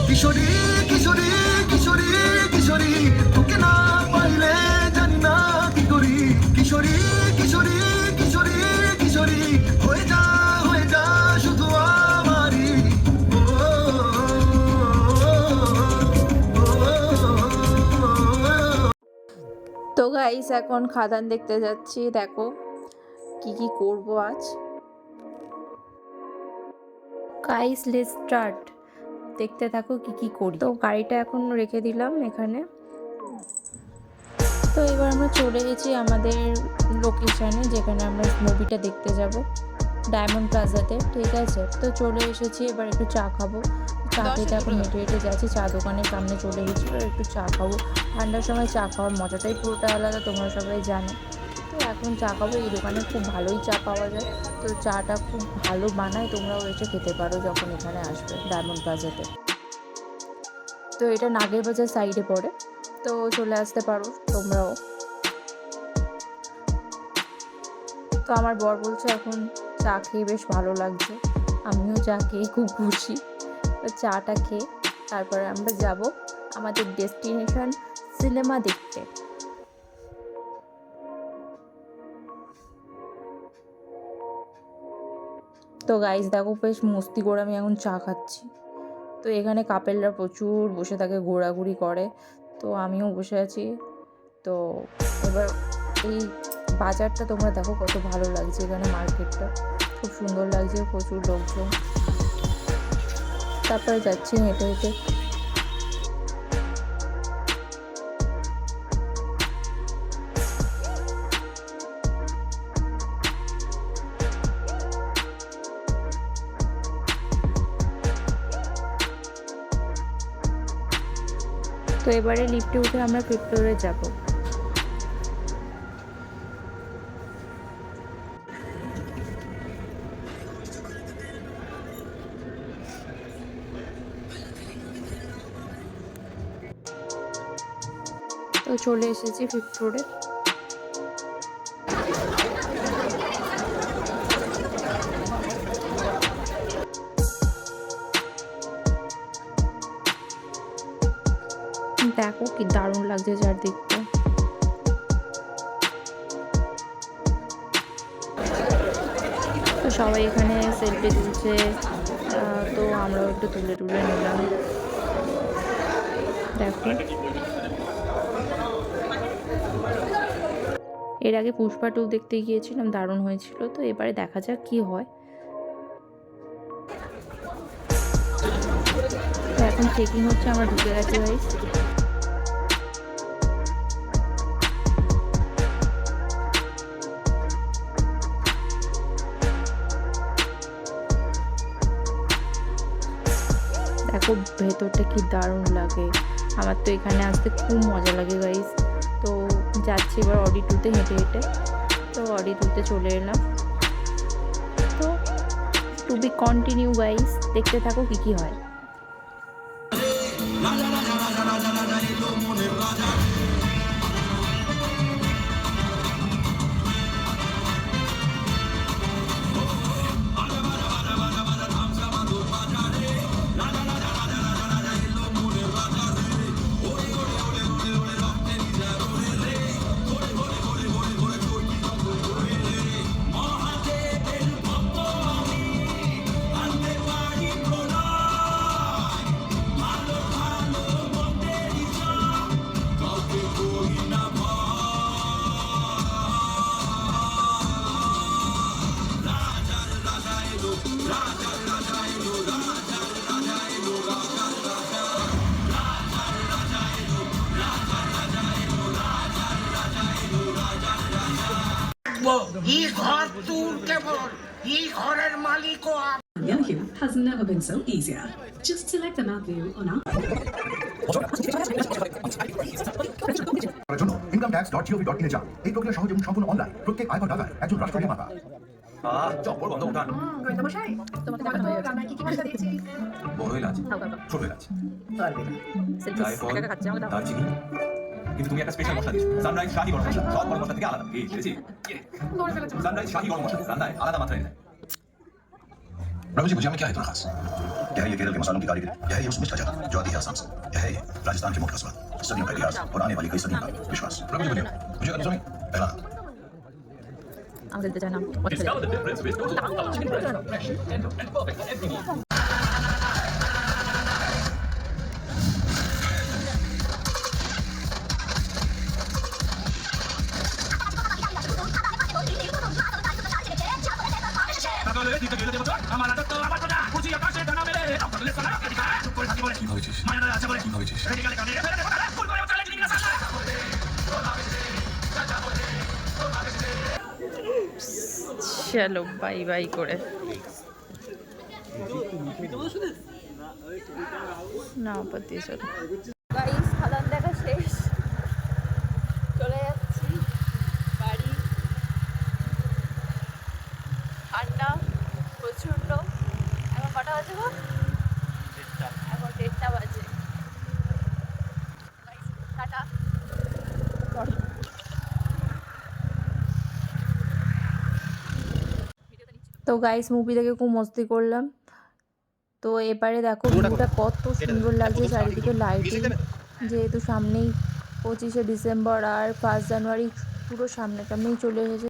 কিশোরী কিশোরী কিশোরী কিশোরী তোকে না পাইলে জানি না কি করি কিশোরী কিশোরী কিশোরী কিশোরী হয়ে যা শুধু আমারই ও, ও, ও, ও, ও। তো গাইস এখন খাদান দেখতে যাচ্ছি। দেখো কি কি করব আজ। গাইস লেটস স্টার্ট, দেখতে থাকো কি কি করি। তো গাড়িটা এখন রেখে দিলাম এখানে। তো এবার আমরা চলে গেছি আমাদের লোকেশানে, যেখানে আমরা মুভিটা দেখতে যাব, ডায়মন্ড প্লাজাতে। ঠিক আছে, তো চলে এসেছি। এবার একটু চা খাবো। চা খেতে এখন হেঁটে হেঁটে যাচ্ছি, চা দোকানের সামনে চলে গেছি। এবার একটু চা খাবো। ঠান্ডার সময় চা খাওয়ার মজাটাই পুরোটা আলাদা, তোমরা সবাই জানো। তো এখন চা খাবো। এই দোকানে খুব ভালোই চা পাওয়া যায়, তো চাটা খুব ভালো বানায়। তোমরাও এসে খেতে পারো যখন এখানে আসবে ডায়মন্ড প্লাজাতে। তো এটা নাগের বাজার সাইডে পড়ে, তো চলে আসতে পারো তোমরাও। তো আমার বর বলছে এখন চা খেয়ে বেশ ভালো লাগছে। আমিও চা খেয়ে খুব খুশি। তো চাটা খেয়ে তারপরে আমরা যাব আমাদের ডেস্টিনেশন সিনেমা দেখতে। তো গাইস দেখো বেশ মস্তি করে আমি এখন চা খাচ্ছি। তো এখানে কাপেলরা প্রচুর বসে থাকে, ঘোরাঘুরি করে। তো আমিও বসে আছি। তো এবার এই বাজারটা তোমরা দেখো কত ভালো লাগছে। এখানে মার্কেটটা খুব সুন্দর লাগছে, প্রচুর লোকজন। তারপরে যাচ্ছি হেঁটে হেঁটে। তো এবারে লিফটে উঠে আমরা ফিফথ ফ্লোরে যাব। তো চলে এসেছি ফিফথ ফ্লোরে। দেখো কি দারুণ লাগছে চারদিকটা। তো সবাই এখানে সেলফি তুলছে, তো আমরাও একটু তুলে নিলাম। দেখো এর আগে পুষ্পা 2 দেখতে গিয়েছিলাম, দারুণ হয়েছিল। তো এবারে দেখা যাক কি হয়। তো এখন চেকিং হচ্ছে, আমরা ঢুকে গেছি গাইস। দেখো ভেতরটা কি দারুণ লাগে। আমার তো এখানে আসতে খুব মজা লাগে গাইস। তো যাচ্ছি এবার অডি 2-তে হেঁটে হেঁটে। তো অডি 2-তে চলে এলাম। তো টু বি কন্টিনিউ গাইস, দেখতে থাকো কি কি হয়। এই ঘর তোর কেবল, এই ঘরের মালিকও Yahoo has never been so easier. Just select the map view on our জন্য incometax.gov.in এ যান। এই প্রক্রিয়া সহজ এবং সম্পূর্ণ অনলাইন। প্রত্যেক আয়করদাতার একজন রাষ্ট্র নির্মাতা। চপ্পল বন্ধ উঠান। বড় এলাচ, ছোট এলাচ, দারচিনি। কিন্তু তুমি একটা স্পেশাল মশলা দিচ্ছ, সানরাইজ শাহি গরম মশলা। সব গরম মশলা থেকে আলাদা। কি বুঝেছি? সানরাইজ শাহি গরম মশলা রান্নায় আলাদা মাত্রায় দেয়। रघु जी मुझे हमें क्या है तुम्हारे खास यह है ये केरल के मसालों की कारीगरी, यह है ये उस मिष्ट अचार जो आती है आसाम से, यह है ये राजस्थान के मुख्य स्वाद, सदियों का इतिहास और आने वाली कई सदियों का विश्वास। प्रभु जी बोलिए, मुझे अगर सुनिए पहला नाम। আমাদের যেটা নাম Discover the difference with total chicken breast. Fresh, tender, and perfect for every meal. চলো বাই বাই করে না আপত্তি চলো গাইস খাদান দেখা শেষ চলে যাচ্ছি বাড়ি ঠান্ডা প্রচণ্ড এখন কটা বাজে গো এখন 1:30 বাজে টাটা তো গাইস মুভি দেখে খুব মস্তি করলাম তো এবারে দেখো ভিউটা কত সুন্দর লাগছে চারিদিকে লাইটিং যেহেতু সামনেই 25শে ডিসেম্বর আর 1 জানুয়ারি পুরো সামনাসামনি চলে এসেছে